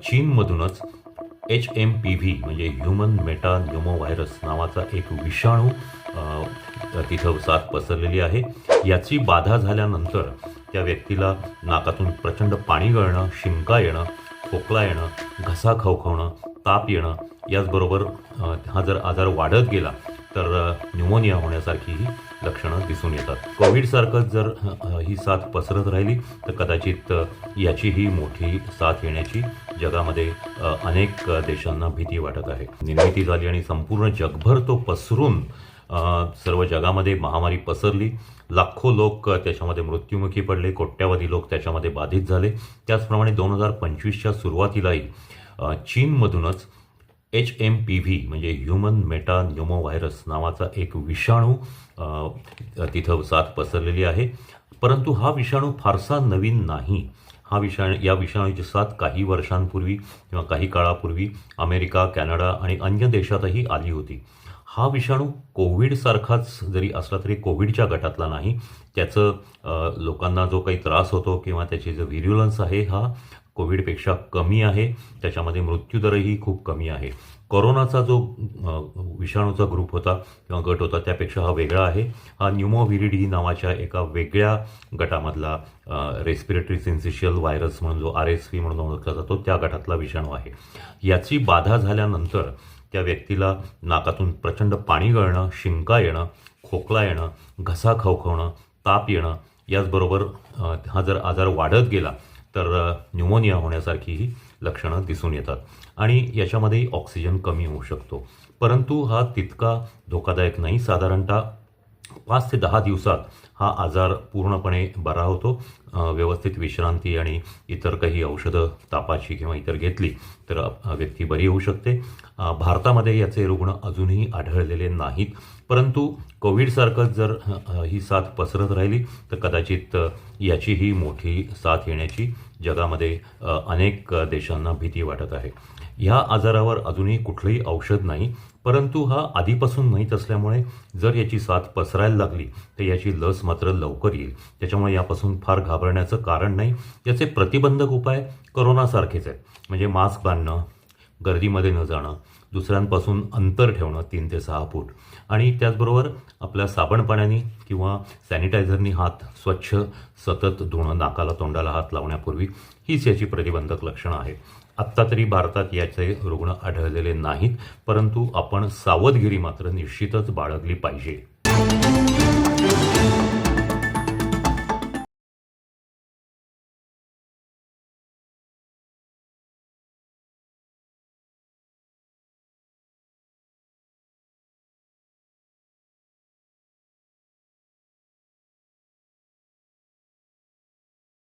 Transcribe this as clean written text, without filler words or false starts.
चीनमधूनच HMPV म्हणजे human Meta न्यूमोव्हायरस नावाचा एक विषाणू तिथं साथ पसरलेली आहे. याची बाधा झाल्यानंतर त्या व्यक्तीला नाकातून प्रचंड पाणी गळणं, शिंका येणं, खोकला येणं, घसा खवखवणं, ताप येणं, याचबरोबर हा जर आजार वाढत गेला तर न्यूमोनिया होण्यासारखीही लक्षणं दिसून येतात. कोविडसारखंच जर ही साथ पसरत राहिली तर कदाचित याचीही मोठी साथ येण्याची जगामध्ये अनेक देशांना भीती वाटत आहे. निर्मिती झाली आणि संपूर्ण जगभर तो पसरून सर्व जगामध्ये महामारी पसरली. लाखो लोक त्याच्यामध्ये मृत्युमुखी पडले, कोट्यावधी लोक त्याच्यामध्ये बाधित झाले. त्याचप्रमाणे 2025च्या सुरुवातीलाही चीनमधूनच HMPV म्हणजे ह्युमन मेटा न्यूमोव्हायरस नावाचा एक विषाणू तिथं साथ पसरलेली आहे. परंतु हा विषाणू फारसा नवीन नाही. या विषाणूची साथ काही वर्षांपूर्वी किंवा काही काळापूर्वी अमेरिका, कॅनडा आणि अन्य देशातही आली होती. हा विषाणू कोविडसारखाच जरी असला तरी कोविडच्या गटातला नाही. त्याचं लोकांना जो काही त्रास होतो किंवा त्याची जो व्हिर्युलन्स आहे हा कोविडपेक्षा कमी आहे. त्याच्यामध्ये मृत्यूदरही खूप कमी आहे. कोरोनाचा जो विषाणूचा ग्रुप होता किंवा गट होता त्यापेक्षा हा वेगळा आहे. हा न्यूमोव्हिरिडी नावाच्या एका वेगळ्या गटामधला रेस्पिरेटरी सिन्सिशियल व्हायरस म्हणून जो RSV म्हणून ओळखला जातो त्या गटातला विषाणू आहे. याची बाधा झाल्यानंतर त्या व्यक्तीला नाकातून प्रचंड पाणी गळणं, शिंका येणं, खोकला येणं, घसा खवखवणं, ताप येणं, याचबरोबर हा जर आजार वाढत गेला तर न्यूमोनिया होण्यासारखीही लक्षणं दिसून येतात आणि याच्यामध्येही ऑक्सिजन कमी होऊ शकतो. परंतु हा तितका धोकादायक नाही. साधारणतः 5 ते 10 दिवसात हा आजार पूर्णपणे बरा होतो. व्यवस्थित विश्रांती आणि इतर काही औषधं तापाची किंवा इतर घेतली तर व्यक्ती बरी होऊ शकते. भारतामध्ये याचे रुग्ण अजूनही आढळलेले नाहीत. परंतु कोविडसारखंच जर ही साथ पसरत राहिली तर कदाचित याचीही मोठी साथ येण्याची जगामध्ये अनेक देशांना भीती वाटत आहे. ह्या आजारावर अजूनही कुठलंही औषध नाही. परंतु हा आधीपासून माहीत असल्यामुळे जर याची साथ पसरायला लागली तर याची लस मात्र लवकर येईल. त्याच्यामुळे यापासून फार घाबरण्याचं कारण नाही. याचे प्रतिबंधक उपाय कोरोनासारखेच आहेत. म्हणजे मास्क बांधणं, गर्दीमध्ये न जाणं, दुसऱ्यांपासून अंतर ठेवणं 3 ते 6 फूट आणि त्याचबरोबर आपल्या साबण पाण्याने किंवा सॅनिटायझरनी हात स्वच्छ सतत धुणं, नाकाला तोंडाला हात लावण्यापूर्वी, हीच याची प्रतिबंधक लक्षणं आहेत. आत्ता तरी भारतात याचे रुग्ण आढळलेले नाहीत. परंतु आपण सावधगिरी मात्र निश्चितच बाळगली पाहिजे.